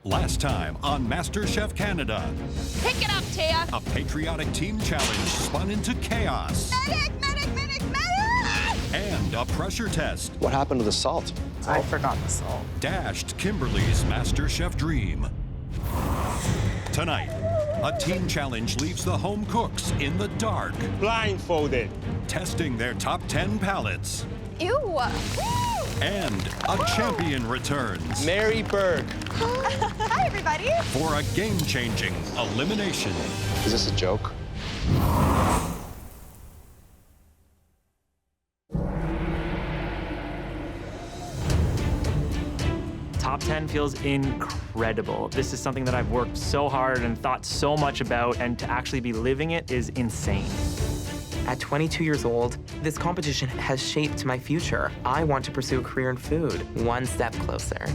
Last time on MasterChef Canada. Pick it up, Taya. A patriotic team challenge spun into chaos. Medic! And a pressure test. What happened to the salt? I forgot the salt. Dashed Kimberly's MasterChef dream. Tonight, a team challenge leaves the home cooks in the dark. Blindfolded. Testing their top 10 palates. Ew. And a champion returns. Mary Berg. Hi, everybody. For a game-changing elimination. Is this a joke? Top 10 feels incredible. This is something that I've worked so hard and thought so much about, and to actually be living it is insane. At 22 years old, this competition has shaped my future. I want to pursue a career in food, one step closer.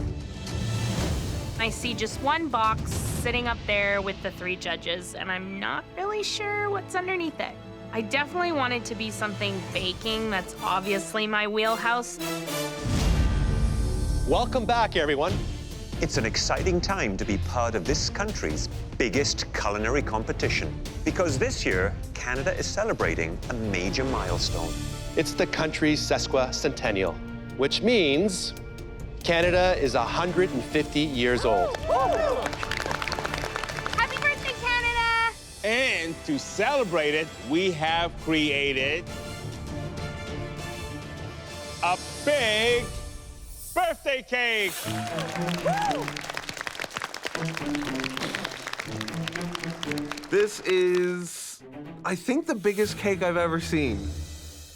I see just one box sitting up there with the 3 judges, and I'm not really sure what's underneath it. I definitely wanted to be something baking. That's obviously my wheelhouse. Welcome back, everyone. It's an exciting time to be part of this country's biggest culinary competition, because this year, Canada is celebrating a major milestone. It's the country's sesquicentennial, which means Canada is 150 years old. Happy birthday, Canada! And to celebrate it, we have created a big birthday cake. This is, I think, the biggest cake I've ever seen.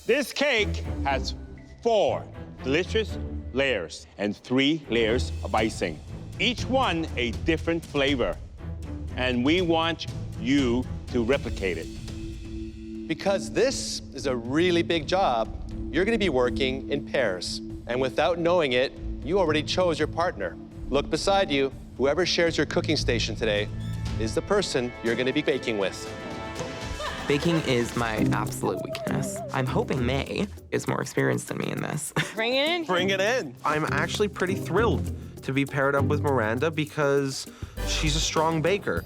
This cake has 4 delicious layers and 3 layers of icing, each one a different flavor. And we want you to replicate it. Because this is a really big job, you're going to be working in pairs. And without knowing it, you already chose your partner. Look beside you. Whoever shares your cooking station today is the person you're going to be baking with. Baking is my absolute weakness. I'm hoping May is more experienced than me in this. Bring it in. Bring it in. I'm actually pretty thrilled to be paired up with Miranda because she's a strong baker.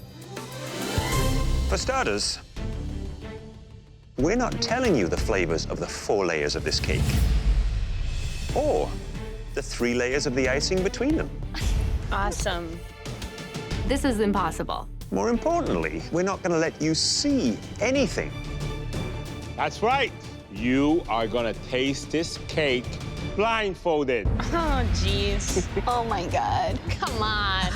For starters, we're not telling you the flavors of the 4 layers of this cake, or the 3 layers of the icing between them. Awesome. This is impossible. More importantly, we're not going to let you see anything. That's right. You are gonna taste this cake blindfolded. Oh, jeez. Oh, my God. Come on.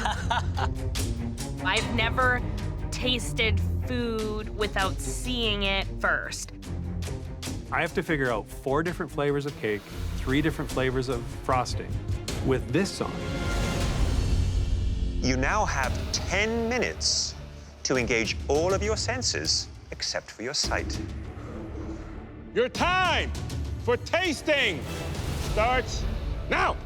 I've never tasted food without seeing it first. I have to figure out 4 different flavors of cake, 3 different flavors of frosting with this on. You now have 10 minutes to engage all of your senses except for your sight. Your time for tasting starts now.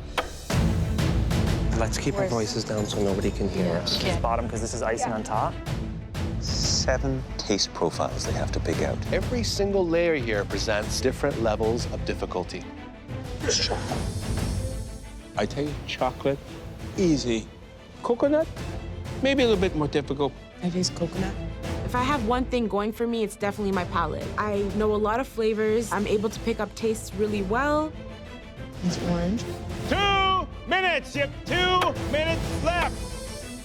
Let's keep our voices down so nobody can hear us. This bottom, because this is icing on top. 7 taste profiles they have to pick out. Every single layer here presents different levels of difficulty. I take chocolate, easy. Coconut, maybe a little bit more difficult. I taste coconut. If I have one thing going for me, it's definitely my palate. I know a lot of flavors. I'm able to pick up tastes really well. It's orange. 2 minutes, you have 2 minutes left.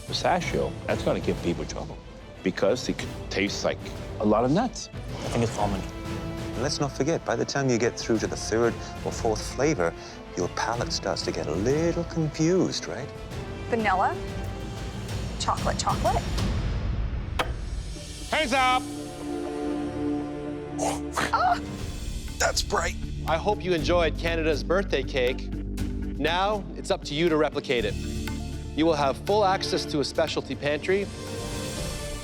Pistachio, that's gonna give people trouble because it tastes like a lot of nuts. I think it's almond. And let's not forget, by the time you get through to the 3rd or 4th flavor, your palate starts to get a little confused, right? Vanilla. Chocolate. Hands up. That's bright. I hope you enjoyed Canada's birthday cake. Now, it's up to you to replicate it. You will have full access to a specialty pantry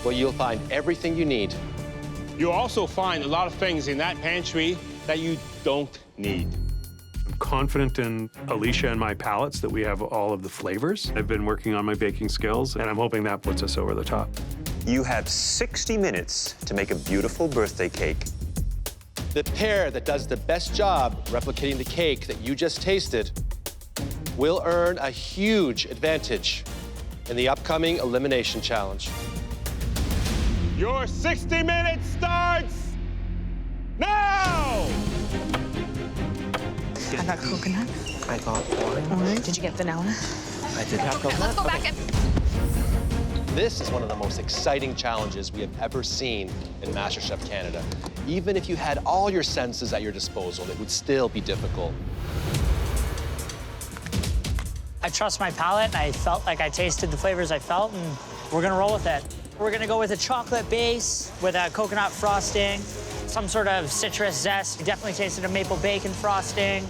where you'll find everything you need. You'll also find a lot of things in that pantry that you don't need. I'm confident in Alicia and my palates that we have all of the flavors. I've been working on my baking skills, and I'm hoping that puts us over the top. You have 60 minutes to make a beautiful birthday cake. The pair that does the best job replicating the cake that you just tasted will earn a huge advantage in the upcoming Elimination Challenge. Your 60 minutes starts now! I got coconut. I got orange. Did you get vanilla? I did have coconut. Let's go back in. This is one of the most exciting challenges we have ever seen in MasterChef Canada. Even if you had all your senses at your disposal, it would still be difficult. I trust my palate. I felt like I tasted the flavors I felt, and we're gonna roll with it. We're gonna go with a chocolate base with a coconut frosting, some sort of citrus zest. We definitely tasted a maple bacon frosting.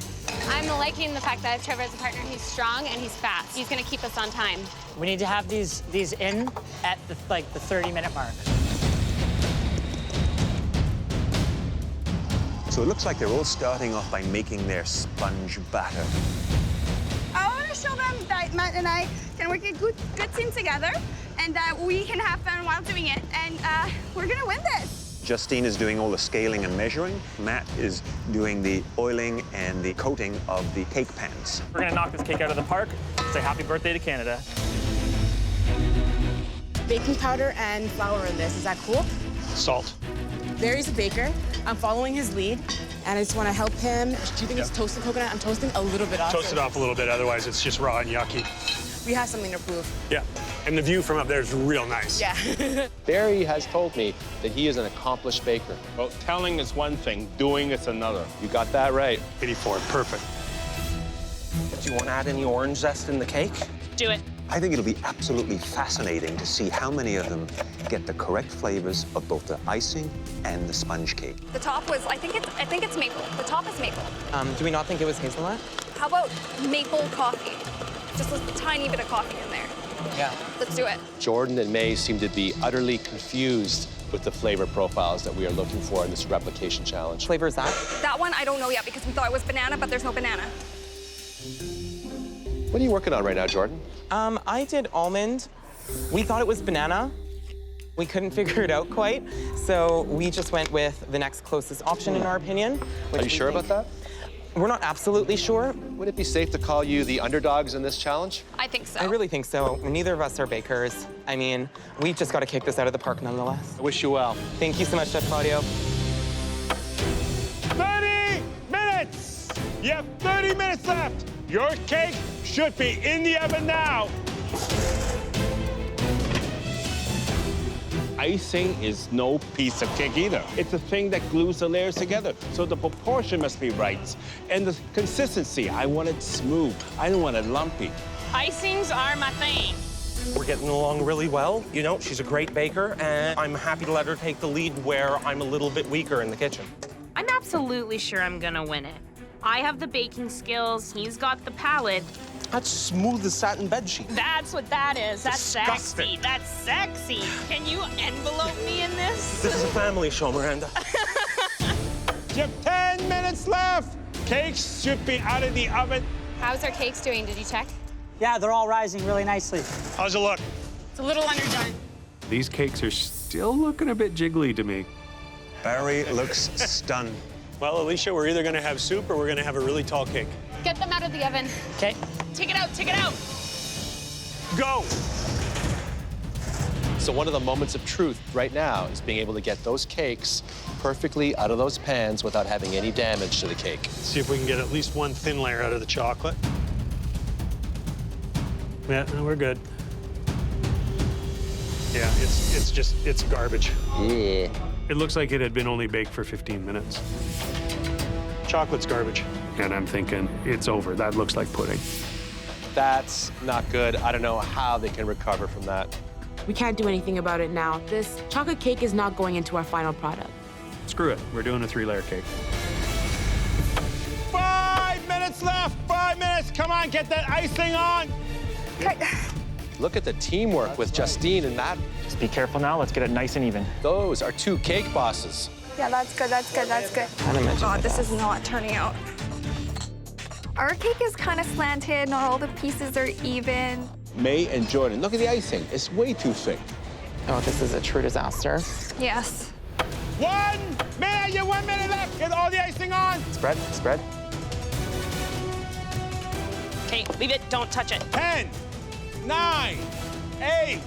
I'm liking the fact that I have Trevor as a partner. He's strong and he's fast. He's gonna keep us on time. We need to have these in at the 30-minute mark. So it looks like they're all starting off by making their sponge batter. I want to show them that Matt and I can work a good team together and that we can have fun while doing it. And we're going to win this. Justine is doing all the scaling and measuring. Matt is doing the oiling and the coating of the cake pans. We're gonna knock this cake out of the park. Say happy birthday to Canada. Baking powder and flour in this. Is that cool? Salt. Barry's a baker. I'm following his lead, and I just want to help him. Do you think it's toasted coconut? I'm toasting a little bit off. Toast it off a little bit, otherwise it's just raw and yucky. We have something to prove. Yeah, and the view from up there is real nice. Yeah. Barry has told me that he is an accomplished baker. Well, telling is one thing, doing is another. You got that right. 84, perfect. Do you want to add any orange zest in the cake? Do it. I think it'll be absolutely fascinating to see how many of them get the correct flavors of both the icing and the sponge cake. The top was, I think it's maple. The top is maple. Do we not think it was hazelnut? How about maple coffee? Just a tiny bit of coffee in there. Yeah. Let's do it. Jordan and May seem to be utterly confused with the flavor profiles that we are looking for in this replication challenge. Flavor is that? That one, I don't know yet because we thought it was banana, but there's no banana. What are you working on right now, Jordan? I did almond. We thought it was banana. We couldn't figure it out quite, so we just went with the next closest option in our opinion. Are you sure about that? We're not absolutely sure. Would it be safe to call you the underdogs in this challenge? I think so. I really think so. Neither of us are bakers. I mean, we've just got to kick this out of the park nonetheless. I wish you well. Thank you so much, Chef Claudio. 30 minutes! You have 30 minutes left. Your cake should be in the oven now. Icing is no piece of cake either. It's the thing that glues the layers together. So the proportion must be right. And the consistency, I want it smooth. I don't want it lumpy. Icings are my thing. We're getting along really well. You know, she's a great baker, and I'm happy to let her take the lead where I'm a little bit weaker in the kitchen. I'm absolutely sure I'm gonna win it. I have the baking skills, he's got the palate. That's smooth as satin bedsheet. That's what that is. That's Disgusting. sexy. That's sexy. Can you envelope me in this? This is a family show, Miranda. You have 10 minutes left. Cakes should be out of the oven. How's our cakes doing? Did you check? Yeah, they're all rising really nicely. How's it look? It's a little underdone. These cakes are still looking a bit jiggly to me. Barry looks stunned. Well, Alicia, we're either gonna have soup or we're gonna have a really tall cake. Get them out of the oven. Okay. Take it out, take it out. Go! So one of the moments of truth right now is being able to get those cakes perfectly out of those pans without having any damage to the cake. See if we can get at least one thin layer out of the chocolate. Yeah, no, we're good. Yeah, it's garbage. Yeah. It looks like it had been only baked for 15 minutes. Chocolate's garbage. And I'm thinking, it's over. That looks like pudding. That's not good. I don't know how they can recover from that. We can't do anything about it now. This chocolate cake is not going into our final product. Screw it. We're doing a 3-layer cake. 5 minutes left. 5 minutes. Come on, get that icing on. Look at the teamwork with Justine and Matt. Just be careful now. Let's get it nice and even. Those are 2 cake bosses. Yeah, that's good, that's good, that's good. Oh, God, this is not turning out. Our cake is kind of slanted. Not all the pieces are even. May and Jordan, look at the icing. It's way too thick. Oh, this is a true disaster. Yes. 1 minute, you have 1 minute left. Get all the icing on. Spread, spread. Okay, leave it, don't touch it. 10, 9, 8,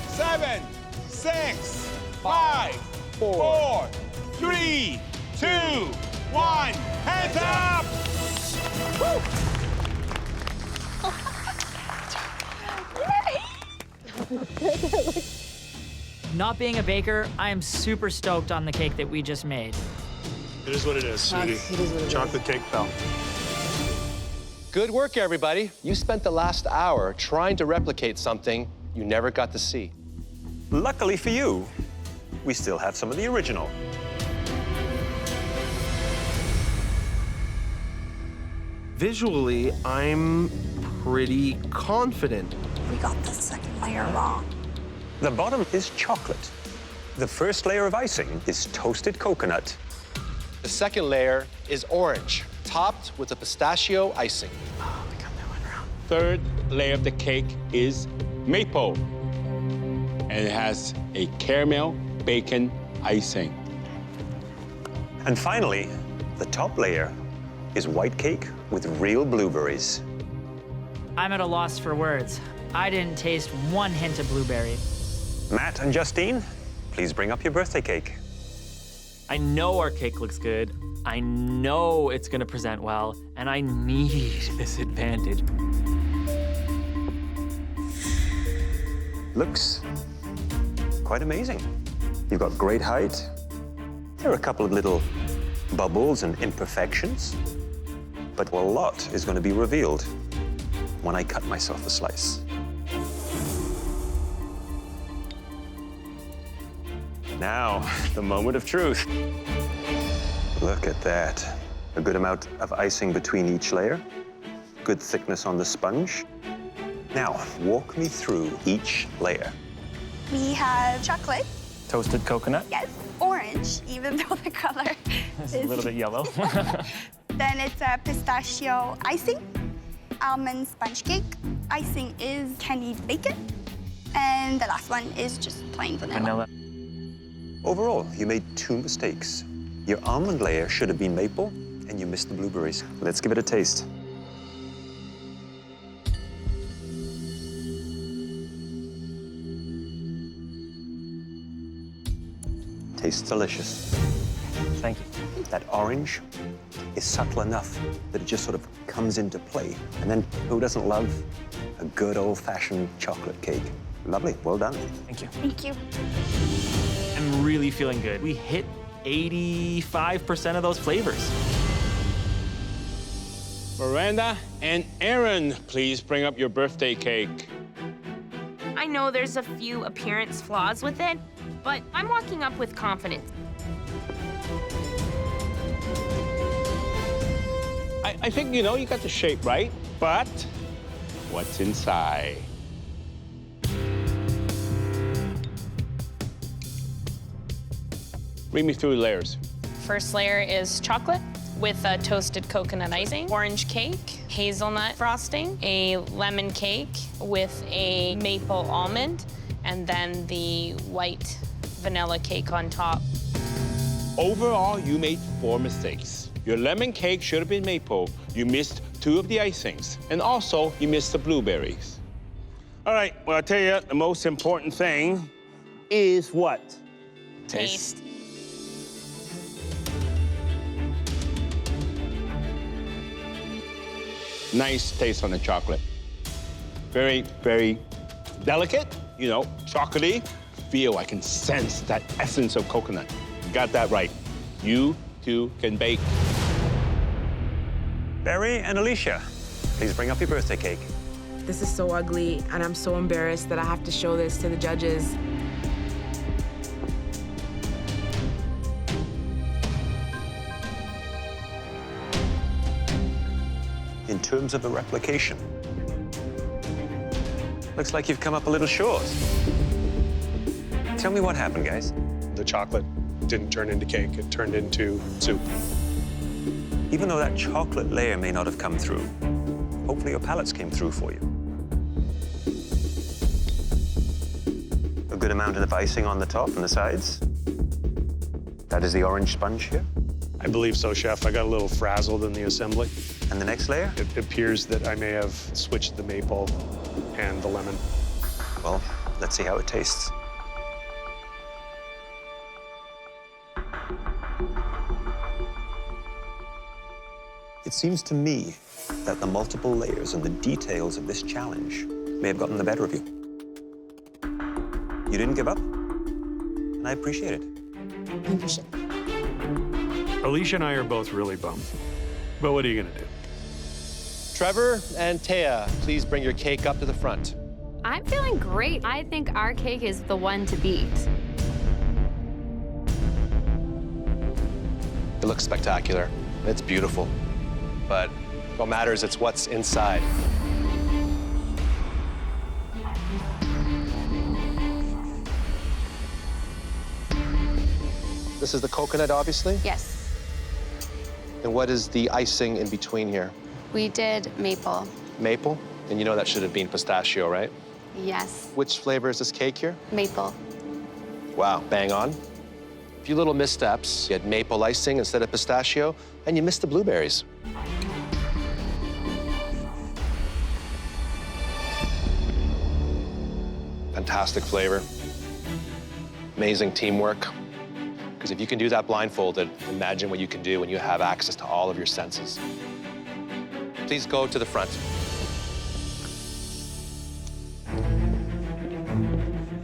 7, 6, 5, 4, 3, 2, 1. Hands up! Not being a baker, I am super stoked on the cake that we just made. It is what it is, sweetie. Chocolate cake fell. Good work, everybody. You spent the last hour trying to replicate something you never got to see. Luckily for you, we still have some of the original. Visually, I'm pretty confident. We got the second layer wrong. The bottom is chocolate. The first layer of icing is toasted coconut. The second layer is orange, topped with a pistachio icing. Third layer of the cake is maple. And it has a caramel bacon icing. And finally, the top layer is white cake with real blueberries. I'm at a loss for words. I didn't taste one hint of blueberry. Matt and Justine, please bring up your birthday cake. I know our cake looks good. I know it's gonna present well, and I need this advantage. Looks quite amazing. You've got great height. There are a couple of little bubbles and imperfections, but a lot is going to be revealed when I cut myself a slice. Now, the moment of truth. Look at that. A good amount of icing between each layer. Good thickness on the sponge. Now, walk me through each layer. We have chocolate. Toasted coconut. Yes, orange, even though the color It's a little bit yellow. Then it's a pistachio icing, almond sponge cake. Icing is candied bacon. And the last one is just plain vanilla. Overall, you made 2 mistakes. Your almond layer should have been maple, and you missed the blueberries. Let's give it a taste. Tastes delicious. Thank you. That orange is subtle enough that it just sort of comes into play. And then who doesn't love a good old-fashioned chocolate cake? Lovely, well done. Thank you. Thank you. I'm really feeling good. We hit 85% of those flavors. Miranda and Aaron, please bring up your birthday cake. I know there's a few appearance flaws with it, but I'm walking up with confidence. I think, you know, you got the shape right, but what's inside? Read me through the layers. First layer is chocolate with a toasted coconut icing, orange cake, hazelnut frosting, a lemon cake with a maple almond, and then the white vanilla cake on top. Overall, you made 4 mistakes. Your lemon cake should have been maple. You missed 2 of the icings. And also, you missed the blueberries. All right, well, I'll tell you, the most important thing is what? Taste. Nice taste on the chocolate. Very, very delicate, you know, chocolatey. I can sense that essence of coconut. You got that right. You two can bake. Barry and Alicia, please bring up your birthday cake. This is so ugly, and I'm so embarrassed that I have to show this to the judges. In terms of a replication, looks like you've come up a little short. Tell me what happened, guys. The chocolate didn't turn into cake, it turned into soup. Even though that chocolate layer may not have come through, hopefully your palates came through for you. A good amount of icing on the top and the sides. That is the orange sponge here. I believe so, Chef. I got a little frazzled in the assembly. And the next layer? It appears that I may have switched the maple and the lemon. Well, let's see how it tastes. It seems to me that the multiple layers and the details of this challenge may have gotten the better of you. You didn't give up, and I appreciate it. Alicia and I are both really bummed. But what are you gonna do? Trevor and Taya, please bring your cake up to the front. I'm feeling great. I think our cake is the one to beat. It looks spectacular. It's beautiful. But what matters is what's inside. This is the coconut, obviously? Yes. And what is the icing in between here? We did maple. Maple? And you know that should have been pistachio, right? Yes. Which flavor is this cake here? Maple. Wow, bang on. A few little missteps. You had maple icing instead of pistachio, and you missed the blueberries. Fantastic flavor. Amazing teamwork. Because if you can do that blindfolded, imagine what you can do when you have access to all of your senses. Please go to the front.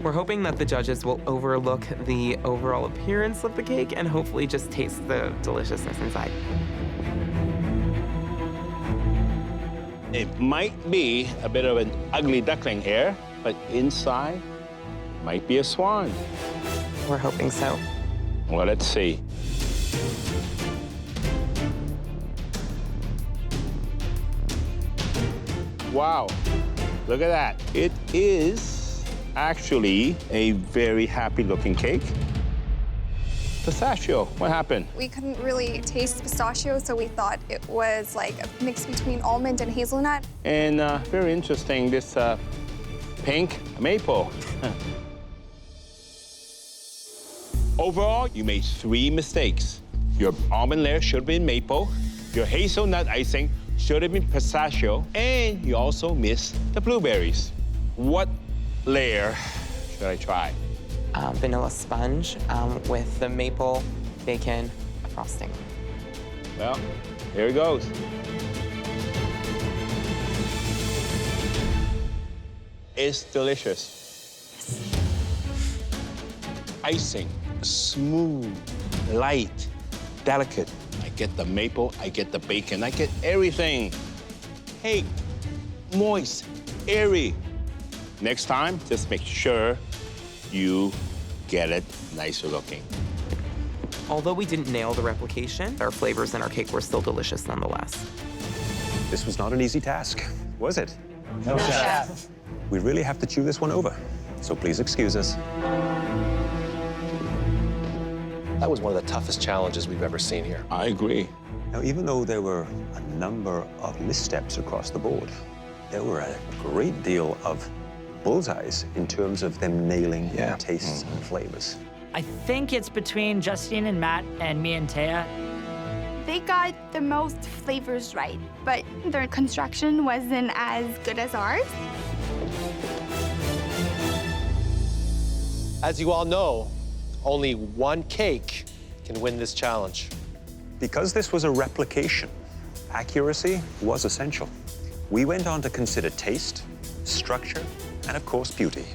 We're hoping that the judges will overlook the overall appearance of the cake and hopefully just taste the deliciousness inside. It might be a bit of an ugly duckling here, but inside might be a swan. We're hoping so. Well, let's see. Wow, look at that. It is actually a very happy looking cake. Pistachio, what happened? We couldn't really taste pistachio, so we thought it was like a mix between almond and hazelnut. And very interesting, this pink maple. Overall, you made 3 mistakes. Your almond layer should have been maple, your hazelnut icing should have been pistachio, and you also missed the blueberries. What layer should I try? Vanilla sponge with the maple bacon frosting. Well, here it goes. It's delicious. Icing, smooth, light, delicate. I get the maple, I get the bacon, I get everything. Cake, moist, airy. Next time, just make sure you get it nicer looking. Although we didn't nail the replication, our flavors in our cake were still delicious nonetheless. This was not an easy task, was it? No, chef. We really have to chew this one over, so please excuse us. That was one of the toughest challenges we've ever seen here. I agree. Now, even though there were a number of missteps across the board, there were a great deal of bullseyes in terms of them nailing their tastes and flavors. I think it's between Justine and Matt and me and Taya. They got the most flavors right, but their construction wasn't as good as ours. As you all know, only one cake can win this challenge. Because this was a replication, accuracy was essential. We went on to consider taste, structure, and of course, beauty.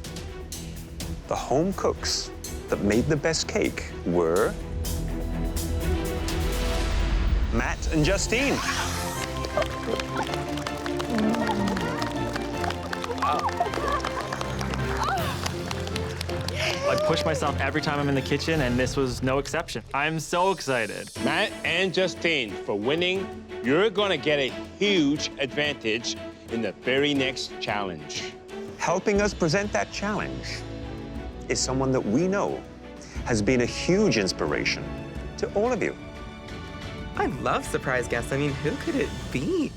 The home cooks that made the best cake were Matt and Justine. I push myself every time I'm in the kitchen, and this was no exception. I'm so excited. Matt and Justine, for winning, you're gonna get a huge advantage in the very next challenge. Helping us present that challenge is someone that we know has been a huge inspiration to all of you. I love surprise guests. I mean, who could it be?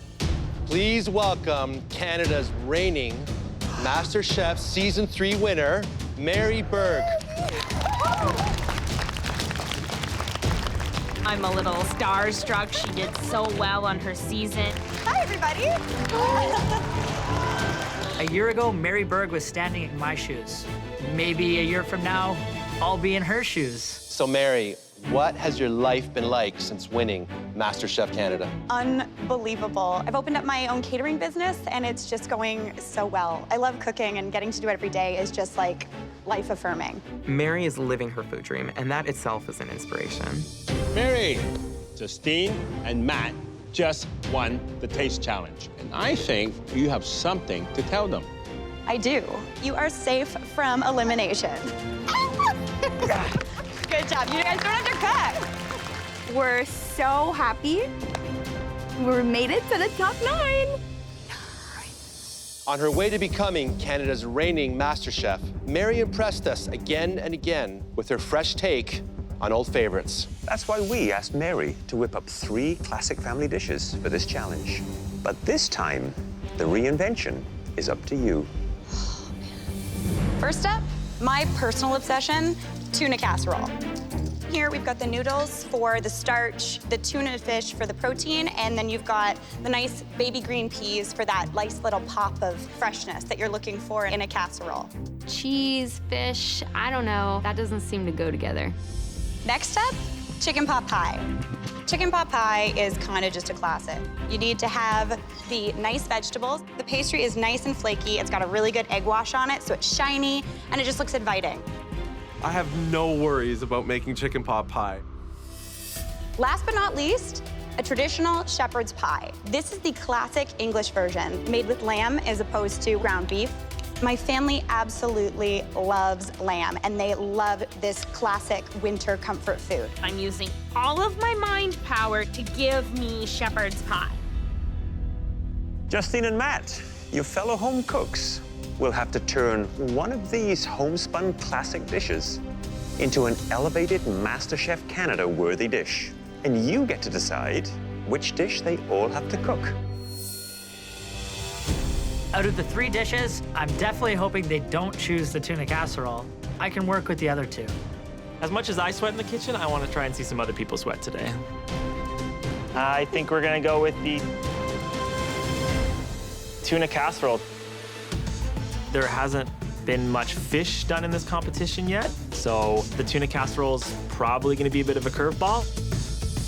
Please welcome Canada's reigning MasterChef Season 3 winner, Mary Berg. I'm a little starstruck. She did so well on her season. Hi, everybody. A year ago, Mary Berg was standing in my shoes. Maybe a year from now, I'll be in her shoes. So, Mary, what has your life been like since winning MasterChef Canada? Unbelievable. I've opened up my own catering business, and it's just going so well. I love cooking, and getting to do it every day is just like life-affirming. Mary is living her food dream, and that itself is an inspiration. Mary, Justine, and Matt just won the taste challenge. And I think you have something to tell them. I do. You are safe from elimination. Good job. You guys don't have to cook. We're so happy. We made it to the top 9. On her way to becoming Canada's reigning MasterChef, Mary impressed us again and again with her fresh take on old favorites. That's why we asked Mary to whip up 3 classic family dishes for this challenge. But this time, the reinvention is up to you. First up, my personal obsession, tuna casserole. Here we've got the noodles for the starch, the tuna fish for the protein, and then you've got the nice baby green peas for that nice little pop of freshness that you're looking for in a casserole. Cheese, fish, I don't know. That doesn't seem to go together. Next up, chicken pot pie. Chicken pot pie is kind of just a classic. You need to have the nice vegetables. The pastry is nice and flaky. It's got a really good egg wash on it, so it's shiny, and it just looks inviting. I have no worries about making chicken pot pie. Last but not least, a traditional shepherd's pie. This is the classic English version, made with lamb as opposed to ground beef. My family absolutely loves lamb, and they love this classic winter comfort food. I'm using all of my mind power to give me shepherd's pie. Justine and Matt, your fellow home cooks, will have to turn one of these homespun classic dishes into an elevated MasterChef Canada worthy dish. And you get to decide which dish they all have to cook. Out of the 3 dishes, I'm definitely hoping they don't choose the tuna casserole. I can work with the other 2. As much as I sweat in the kitchen, I want to try and see some other people sweat today. I think we're gonna go with the tuna casserole. There hasn't been much fish done in this competition yet, so the tuna casserole's probably gonna be a bit of a curveball.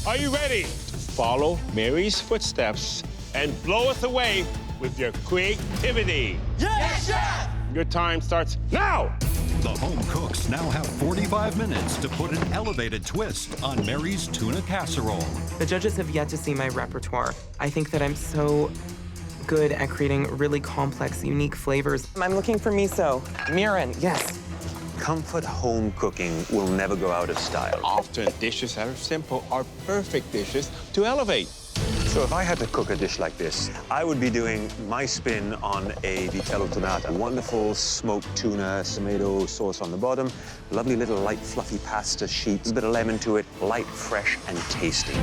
Are you ready to follow Mary's footsteps and blow us away with your creativity? Yes, Chef! Your time starts now! The home cooks now have 45 minutes to put an elevated twist on Mary's tuna casserole. The judges have yet to see my repertoire. I think that I'm so good at creating really complex, unique flavors. I'm looking for miso. Mirin, yes. Comfort home cooking will never go out of style. Often, dishes that are simple are perfect dishes to elevate. So if I had to cook a dish like this, I would be doing my spin on a vitello tonata. Wonderful smoked tuna, tomato sauce on the bottom, lovely little light fluffy pasta sheet, a bit of lemon to it, light, fresh, and tasty.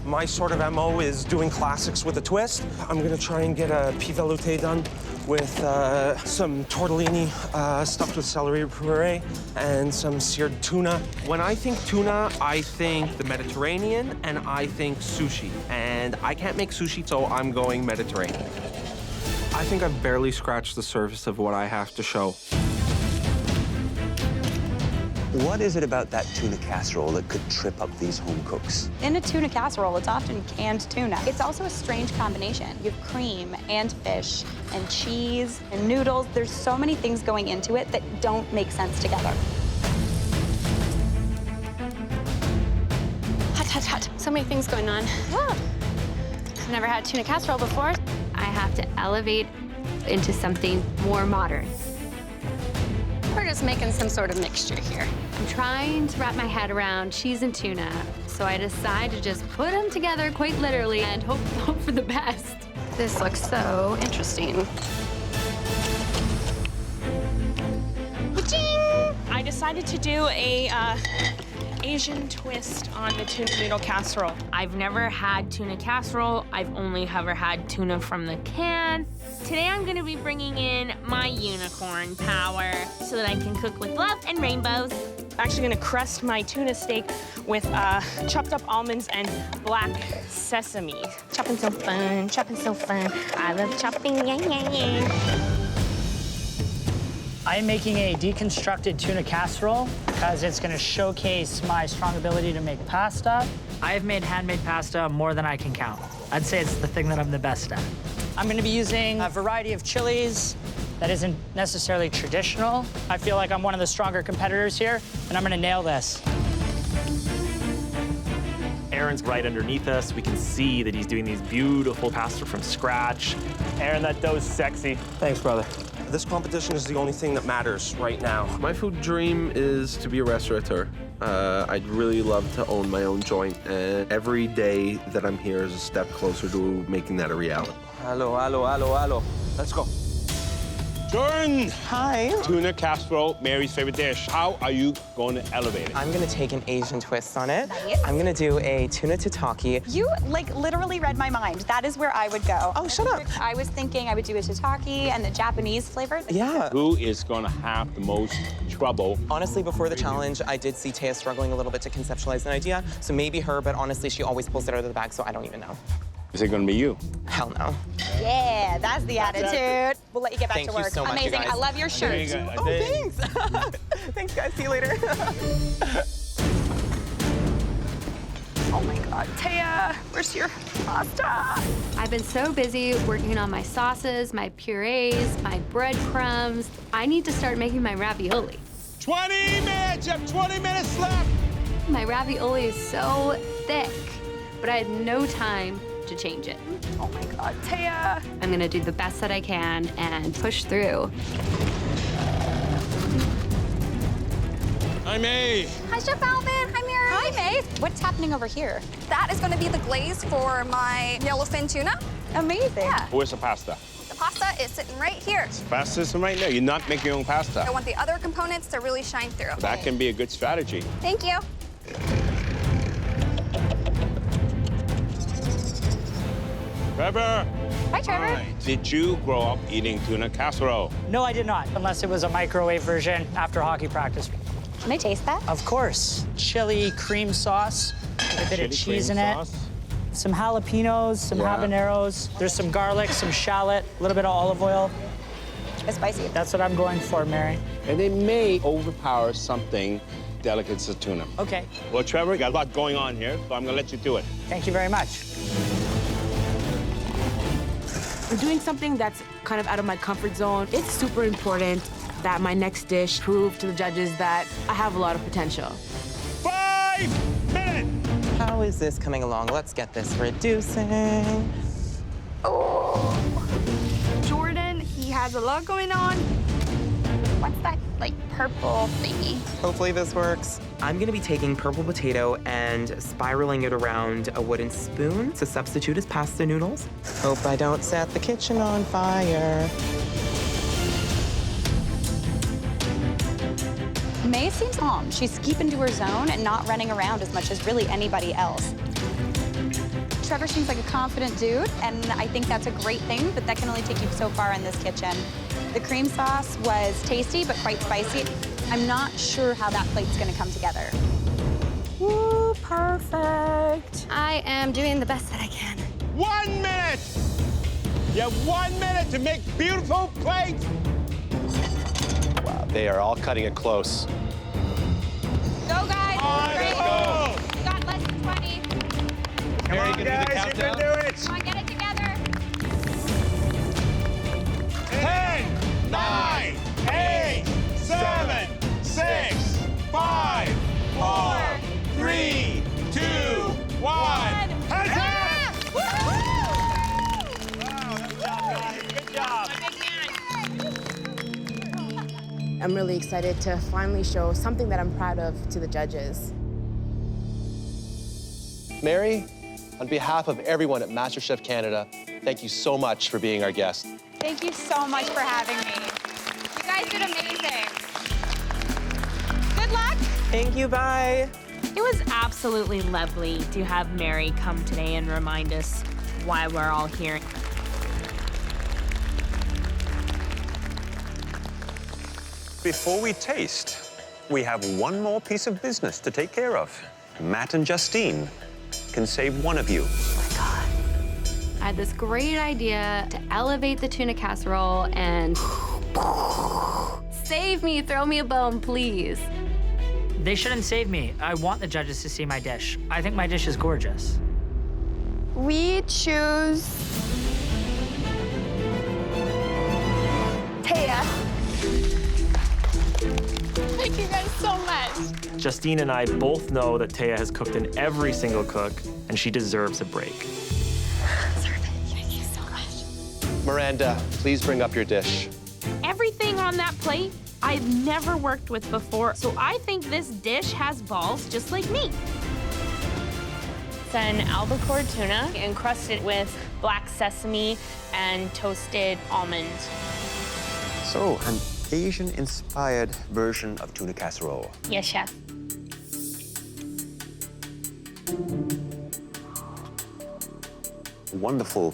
My sort of MO is doing classics with a twist. I'm gonna try and get a pea velouté done with some tortellini stuffed with celery puree and some seared tuna. When I think tuna, I think the Mediterranean and I think sushi. And I can't make sushi, so I'm going Mediterranean. I think I've barely scratched the surface of what I have to show. What is it about that tuna casserole that could trip up these home cooks? In a tuna casserole, it's often canned tuna. It's also a strange combination. You have cream and fish and cheese and noodles. There's so many things going into it that don't make sense together. Hot, hot, hot. So many things going on. Ah. I've never had tuna casserole before. I have to elevate into something more modern. We're just making some sort of mixture here. I'm trying to wrap my head around cheese and tuna, so I decide to just put them together quite literally and hope for the best. This looks so interesting. I decided to do a Asian twist on the tuna noodle casserole. I've never had tuna casserole. I've only ever had tuna from the can. Today I'm gonna be bringing in my unicorn power so that I can cook with love and rainbows. I'm actually gonna crust my tuna steak with chopped up almonds and black sesame. Chopping so fun, chopping so fun. I love chopping, yeah, yeah, yeah. I'm making a deconstructed tuna casserole because it's gonna showcase my strong ability to make pasta. I've made handmade pasta more than I can count. I'd say it's the thing that I'm the best at. I'm gonna be using a variety of chilies that isn't necessarily traditional. I feel like I'm one of the stronger competitors here, and I'm gonna nail this. Aaron's right underneath us. We can see that he's doing these beautiful pasta from scratch. Aaron, that dough's sexy. Thanks, brother. This competition is the only thing that matters right now. My food dream is to be a restaurateur. I'd really love to own my own joint, and every day that I'm here is a step closer to making that a reality. Hello, hello, hello, hello. Let's go. Jordan! Hi. Tuna casserole, Mary's favorite dish. How are you going to elevate it? I'm gonna take an Asian twist on it. Nice. I'm gonna do a tuna tataki. You, like, literally read my mind. That is where I would go. Oh, shut up. I was thinking I would do a tataki and the Japanese flavor. Yeah. Who is going to have the most trouble? Honestly, before the challenge, I did see Taya struggling a little bit to conceptualize an idea, so maybe her, but honestly, she always pulls it out of the bag, so I don't even know. Is it going to be you? Hell no. Yeah, that's the attitude. We'll let you get back Thank to work. you so much, you Amazing. guys. I love your shirt. Oh, thanks. Thanks, guys. See you later. Oh my God, Taya, where's your pasta? I've been so busy working on my sauces, my purees, my breadcrumbs. I need to start making my ravioli. 20 minutes! You have 20 minutes left! My ravioli is so thick, but I had no time to change it. Oh my God, Taya. I'm gonna do the best that I can and push through. Hi, May. Hi, Chef Alvin. Hi, Mary. Hi, May. What's happening over here? That is going to be the glaze for my yellowfin tuna. Amazing. Yeah. Where's the pasta? The pasta is sitting right here. Pasta's right there. You're not making your own pasta. I want the other components to really shine through. That can be a good strategy. Thank you. Trevor. Hi, Trevor. Hi. Did you grow up eating tuna casserole? No, I did not, unless it was a microwave version after hockey practice. Can I taste that? Of course. Chili cream sauce with a bit of cheese in it. Some jalapenos, some habaneros. There's some garlic, some shallot, a little bit of olive oil. It's spicy. That's what I'm going for, Mary. And they may overpower something delicate as tuna. Okay. Well, Trevor, you got a lot going on here, so I'm gonna let you do it. Thank you very much. I'm doing something that's kind of out of my comfort zone. It's super important that my next dish prove to the judges that I have a lot of potential. 5 minutes! How is this coming along? Let's get this reducing. Oh. Jordan, he has a lot going on. What's that, like, purple thingy? Hopefully this works. I'm gonna be taking purple potato and spiraling it around a wooden spoon to substitute as pasta noodles. Hope I don't set the kitchen on fire. May seems calm. She's keeping to her zone and not running around as much as really anybody else. Trevor seems like a confident dude, and I think that's a great thing, but that can only take you so far in this kitchen. The cream sauce was tasty, but quite spicy. I'm not sure how that plate's gonna come together. Woo, perfect. I am doing the best that I can. 1 minute! You have 1 minute to make beautiful plates! Wow, they are all cutting it close. Go, guys. Let's go! You got less than 20. Come on, guys, you can do it! Come on, get it together. 10, 9, 8, 7, 6, 5, 4, 3, 2, 1. Hands up! Ah! Wow, good job, guys. Good job. I'm really excited to finally show something that I'm proud of to the judges. Mary, on behalf of everyone at MasterChef Canada, thank you so much for being our guest. Thank you so much for having me. You guys did amazing. Good luck. Thank you, bye. It was absolutely lovely to have Mary come today and remind us why we're all here. Before we taste, We have one more piece of business to take care of. Matt and Justine can save one of you. I had this great idea to elevate the tuna casserole and save me, throw me a bone, please. They shouldn't save me. I want the judges to see my dish. I think my dish is gorgeous. We choose Taya. Thank you guys so much. Justine and I both know that Taya has cooked in every single cook, and she deserves a break. Thank you so much. Miranda, please bring up your dish. Everything on that plate I've never worked with before, so I think this dish has balls just like me. It's an albacore tuna encrusted with black sesame and toasted almond. So, an Asian-inspired version of tuna casserole. Yes, chef. Wonderful,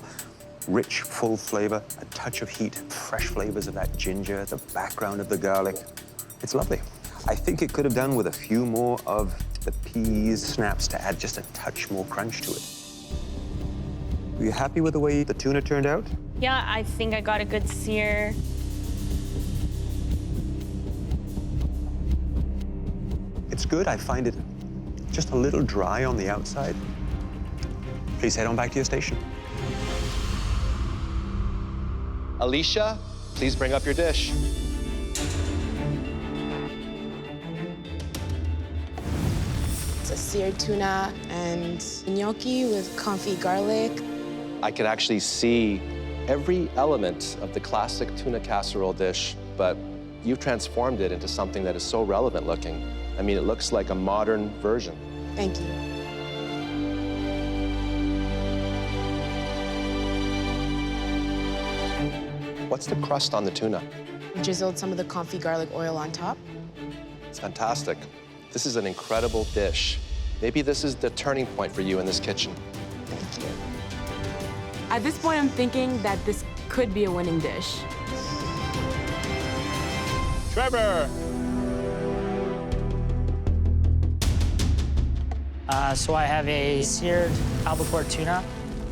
rich, full flavor, a touch of heat, fresh flavors of that ginger, the background of the garlic. It's lovely. I think it could have done with a few more of the peas snaps to add just a touch more crunch to it. Were you happy with the way the tuna turned out? Yeah, I think I got a good sear. It's good. I find it just a little dry on the outside. Please head on back to your station. Alicia, please bring up your dish. It's a seared tuna and gnocchi with confit garlic. I can actually see every element of the classic tuna casserole dish, but you've transformed it into something that is so relevant looking. I mean, it looks like a modern version. Thank you. What's the crust on the tuna? Drizzled some of the confit garlic oil on top. It's fantastic. This is an incredible dish. Maybe this is the turning point for you in this kitchen. Thank you. At this point, I'm thinking that this could be a winning dish. Trevor! So I have a seared albacore tuna,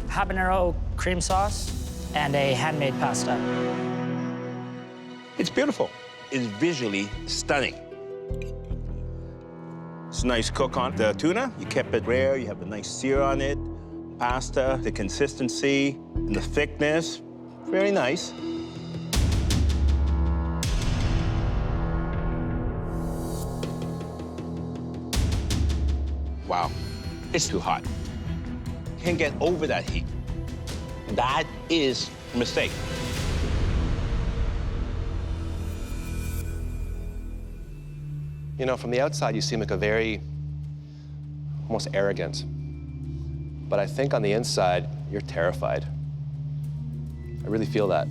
habanero cream sauce, and a handmade pasta. It's beautiful. It's visually stunning. It's a nice cook on the tuna. You kept it rare. You have a nice sear on it. Pasta, the consistency, and the thickness. Very nice. Wow, it's too hot. Can't get over that heat. That is a mistake. You know, from the outside, you seem like a very, almost arrogant. But I think on the inside, you're terrified. I really feel that.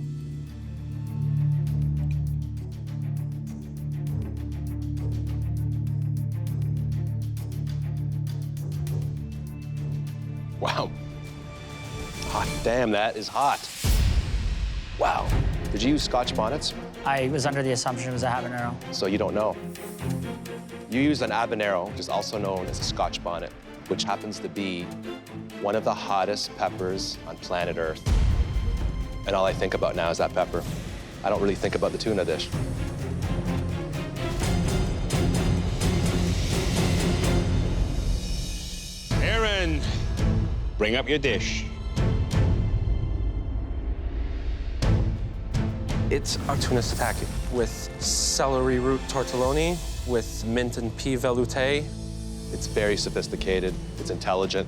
Wow. Hot damn, that is hot. Wow. Did you use Scotch bonnets? I was under the assumption it was a habanero. So you don't know. You used an habanero, which is also known as a Scotch bonnet, which happens to be one of the hottest peppers on planet Earth. And all I think about now is that pepper. I don't really think about the tuna dish. Aaron, bring up your dish. It's our tuna satake with celery root tortelloni with mint and pea velouté. It's very sophisticated. It's intelligent.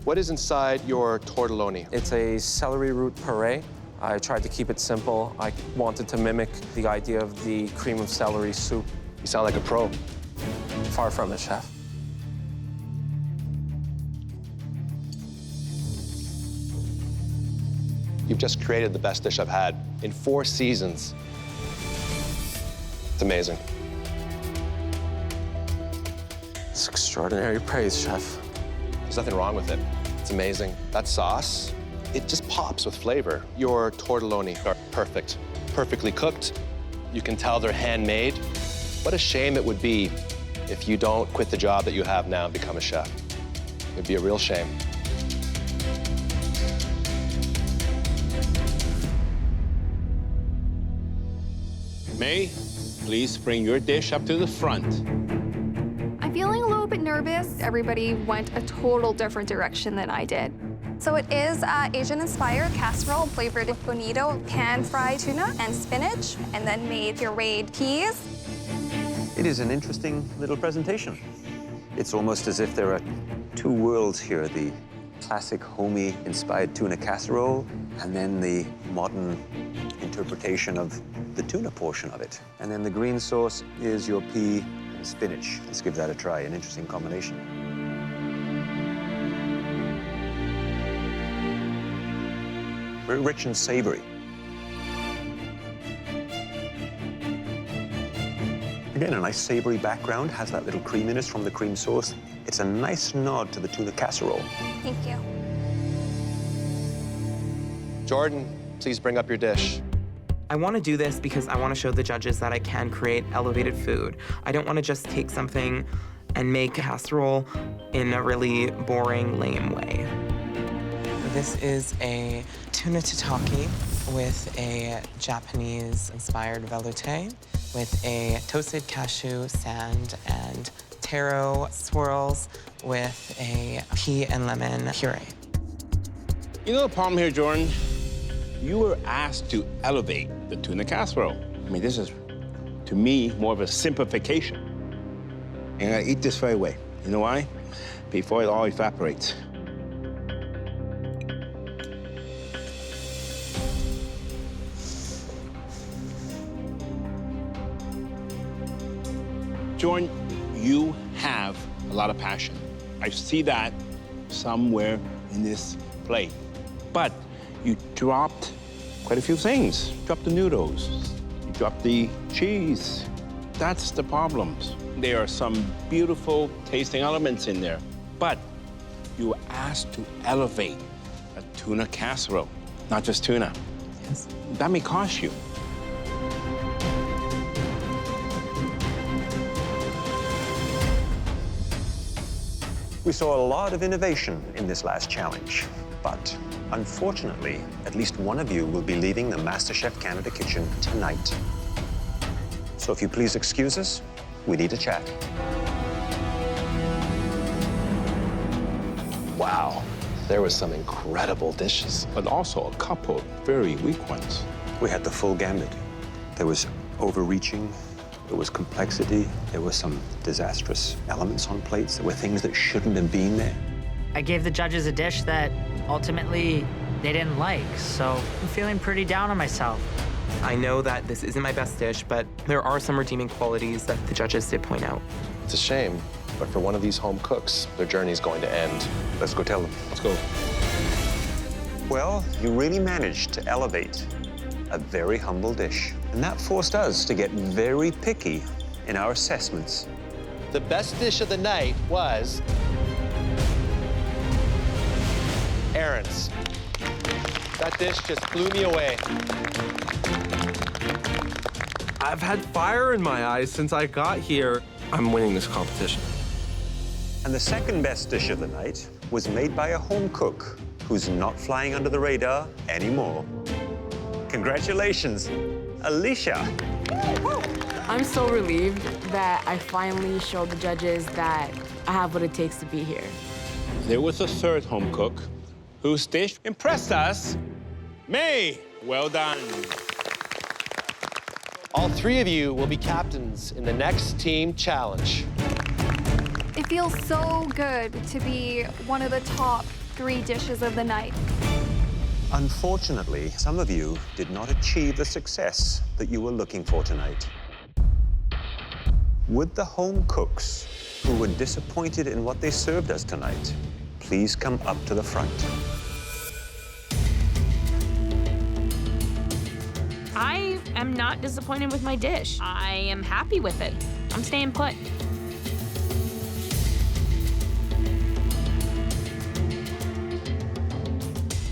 What is inside your tortelloni? It's a celery root puree. I tried to keep it simple. I wanted to mimic the idea of the cream of celery soup. You sound like a pro. Far from it, chef. You've just created the best dish I've had in 4 seasons. It's amazing. It's extraordinary praise, chef. There's nothing wrong with it. It's amazing. That sauce, it just pops with flavor. Your tortelloni are perfect, perfectly cooked. You can tell they're handmade. What a shame it would be if you don't quit the job that you have now and become a chef. It'd be a real shame. May, please bring your dish up to the front. I'm feeling a little bit nervous. Everybody went a total different direction than I did. So it is Asian-inspired casserole flavored with bonito, pan-fried tuna and spinach, and then made pureed peas. It is an interesting little presentation. It's almost as if there are two worlds here, the classic homey-inspired tuna casserole, and then the modern interpretation of the tuna portion of it. And then the green sauce is your pea and spinach. Let's give that a try, an interesting combination. Very rich and savory. Again, a nice savory background, has that little creaminess from the cream sauce. It's a nice nod to the tuna casserole. Thank you. Jordan, please bring up your dish. I want to do this because I want to show the judges that I can create elevated food. I don't want to just take something and make casserole in a really boring, lame way. This is a tuna tataki with a Japanese-inspired velouté with a toasted cashew sand and taro swirls with a pea and lemon puree. You know the problem here, Jordan? You were asked to elevate the tuna casserole. I mean, this is, to me, more of a simplification. And I eat this right away. You know why? Before it all evaporates. Jordan, you have a lot of passion. I see that somewhere in this plate. But you dropped quite a few things. You dropped the noodles. You dropped the cheese. That's the problems. There are some beautiful tasting elements in there, but you were asked to elevate a tuna casserole, not just tuna. Yes. That may cost you. We saw a lot of innovation in this last challenge, but unfortunately, at least one of you will be leaving the MasterChef Canada kitchen tonight. So if you please excuse us, we need to chat. Wow, there was some incredible dishes. But also a couple very weak ones. We had the full gambit. There was overreaching, there was complexity, there were some disastrous elements on plates, there were things that shouldn't have been there. I gave the judges a dish that ultimately they didn't like, so I'm feeling pretty down on myself. I know that this isn't my best dish, but there are some redeeming qualities that the judges did point out. It's a shame, but for one of these home cooks, their journey's going to end. Let's go tell them. Let's go. Well, you really managed to elevate a very humble dish, and that forced us to get very picky in our assessments. The best dish of the night was Aaron's. That dish just blew me away. I've had fire in my eyes since I got here. I'm winning this competition. And the second best dish of the night was made by a home cook who's not flying under the radar anymore. Congratulations, Alicia. I'm so relieved that I finally showed the judges that I have what it takes to be here. There was a third home cook whose dish impressed us. May, well done. All three of you will be captains in the next team challenge. It feels so good to be one of the top 3 dishes of the night. Unfortunately, some of you did not achieve the success that you were looking for tonight. Would the home cooks who were disappointed in what they served us tonight please come up to the front? I am not disappointed with my dish. I am happy with it. I'm staying put.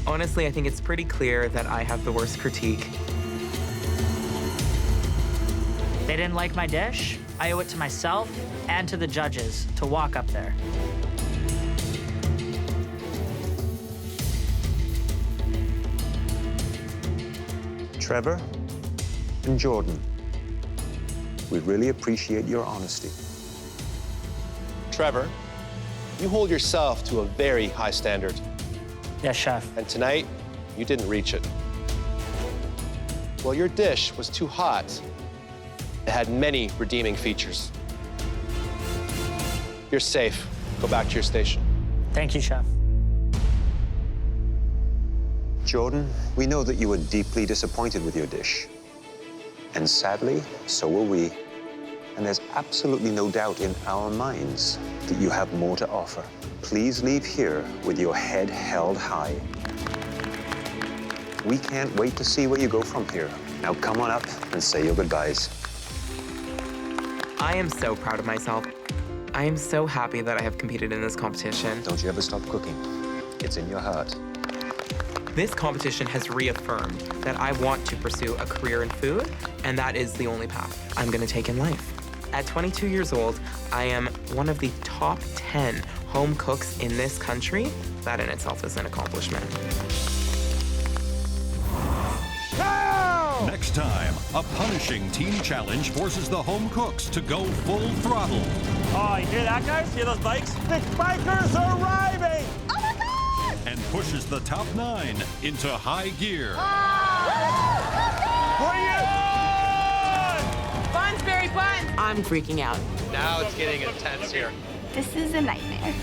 Honestly, I think it's pretty clear that I have the worst critique. They didn't like my dish. I owe it to myself and to the judges to walk up there. Trevor and Jordan, we really appreciate your honesty. Trevor, you hold yourself to a very high standard. Yes, chef. And tonight, you didn't reach it. Well, your dish was too hot. It had many redeeming features. You're safe. Go back to your station. Thank you, chef. Jordan, we know that you were deeply disappointed with your dish. And sadly, so were we. And there's absolutely no doubt in our minds that you have more to offer. Please leave here with your head held high. We can't wait to see where you go from here. Now come on up and say your goodbyes. I am so proud of myself. I am so happy that I have competed in this competition. Don't you ever stop cooking. It's in your heart. This competition has reaffirmed that I want to pursue a career in food, and that is the only path I'm gonna take in life. At 22 years old, I am one of the top 10 home cooks in this country. That in itself is an accomplishment. Next time, a punishing teen challenge forces the home cooks to go full throttle. Oh, you hear that, guys? Hear those bikes? The bikers are arriving! And pushes the top 9 into high gear. Buns, Barry, buns! I'm freaking out. Now it's getting intense here. This is a nightmare.